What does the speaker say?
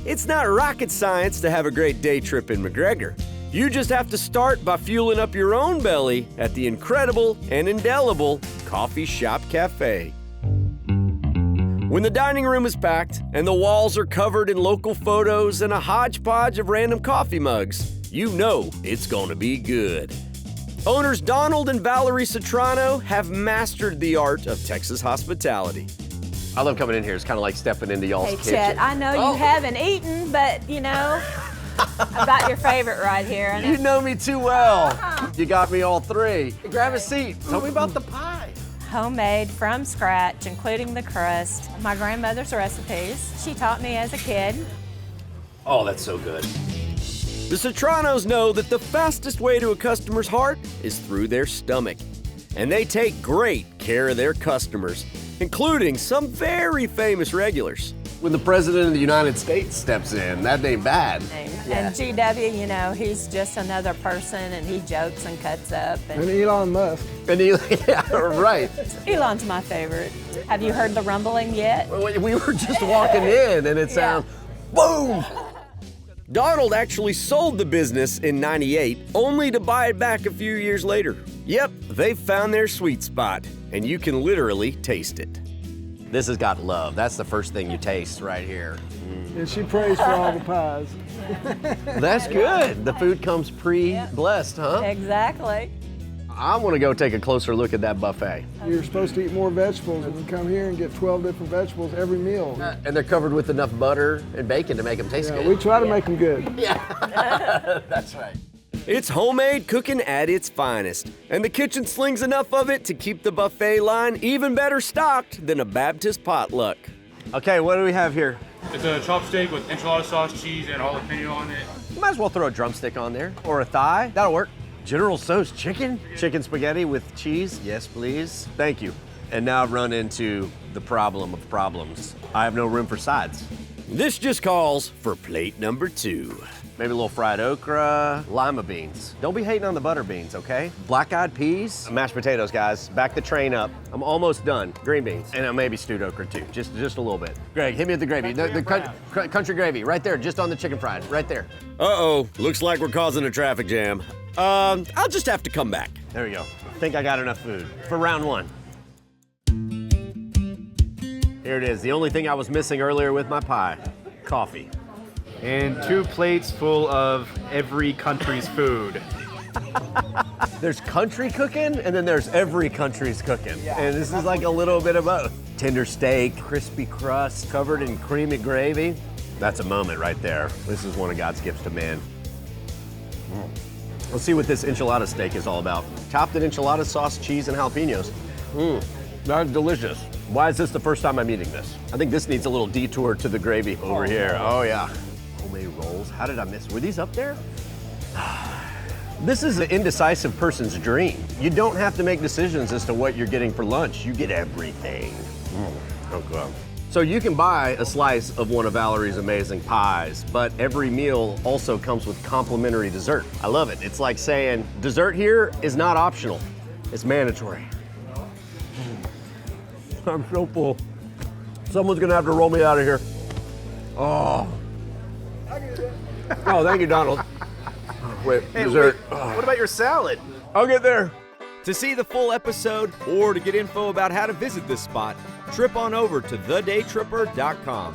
It's not rocket science to have a great day trip in McGregor. You just have to start by fueling up your own belly at the incredible and indelible Coffee Shop Cafe. When the dining room is packed and the walls are covered in local photos and a hodgepodge of random coffee mugs, you know it's going to be good. Owners Donald and Valerie Citrano have mastered the art of Texas hospitality. I love coming in here. It's kind of like stepping into y'all's Hey, kitchen. Chet, I know you haven't eaten, but, you know, I've got your favorite right here. You know me too well. You got me all three. Grab a seat. Tell me about the pie. Homemade from scratch, including the crust. My grandmother's recipes. She taught me as a kid. Oh, that's so good. The Citranos know that the fastest way to a customer's heart is through their stomach. And they take great care of their customers, including some very famous regulars. When the President of the United States steps in, that ain't bad. And GW, you know, he's just another person, and he jokes and cuts up. And Elon Musk. And yeah, right. Elon's my favorite. Have you heard the rumbling yet? We were just walking in, and it sounds, boom! Donald actually sold the business in '98, only to buy it back a few years later. Yep, they've found their sweet spot, and you can literally taste it. This has got love. That's the first thing you taste right here. And she prays for all the pies. That's good. The food comes pre-blessed, huh? Exactly. I want to go take a closer look at that buffet. You're supposed to eat more vegetables, and you come here and get 12 different vegetables every meal. And they're covered with enough butter and bacon to make them taste good. We try to make them good. Yeah, that's right. It's homemade cooking at its finest, and the kitchen slings enough of it to keep the buffet line even better stocked than a Baptist potluck. Okay, what do we have here? It's a chopstick with enchilada sauce, cheese, and jalapeno on it. You might as well throw a drumstick on there, or a thigh. That'll work. General Tso's chicken? Chicken spaghetti with cheese? Yes, please. Thank you. And now I've run into the problem of problems. I have no room for sides. This just calls for plate number 2. Maybe a little fried okra, lima beans. Don't be hating on the butter beans, okay? Black-eyed peas, mashed potatoes, guys. Back the train up. I'm almost done. Green beans, and maybe stewed okra too, just a little bit. Greg, hit me with the gravy. The country gravy, right there, just on the chicken fried, right there. Uh-oh, looks like we're causing a traffic jam. I'll just have to come back. There we go. I think I got enough food for round 1. Here it is, the only thing I was missing earlier with my pie, coffee. And 2 plates full of every country's food. There's country cooking, and then there's every country's cooking. Yeah. And this is like a little bit of both. Tender steak, crispy crust, covered in creamy gravy. That's a moment right there. This is one of God's gifts to man. Let's see what this enchilada steak is all about. Topped in enchilada sauce, cheese, and jalapenos. That's delicious. Why is this the first time I'm eating this? I think this needs a little detour to the gravy over here. Oh yeah. Homemade rolls, how did I miss? Were these up there? This is an indecisive person's dream. You don't have to make decisions as to what you're getting for lunch. You get everything. Okay. So you can buy a slice of one of Valerie's amazing pies, but every meal also comes with complimentary dessert. I love it. It's like saying dessert here is not optional. It's mandatory. I'm so full. Someone's gonna have to roll me out of here. Oh. Oh, thank you, Donald. Wait, Hey, dessert. What about your salad? I'll get there. To see the full episode or to get info about how to visit this spot, trip on over to thedaytripper.com.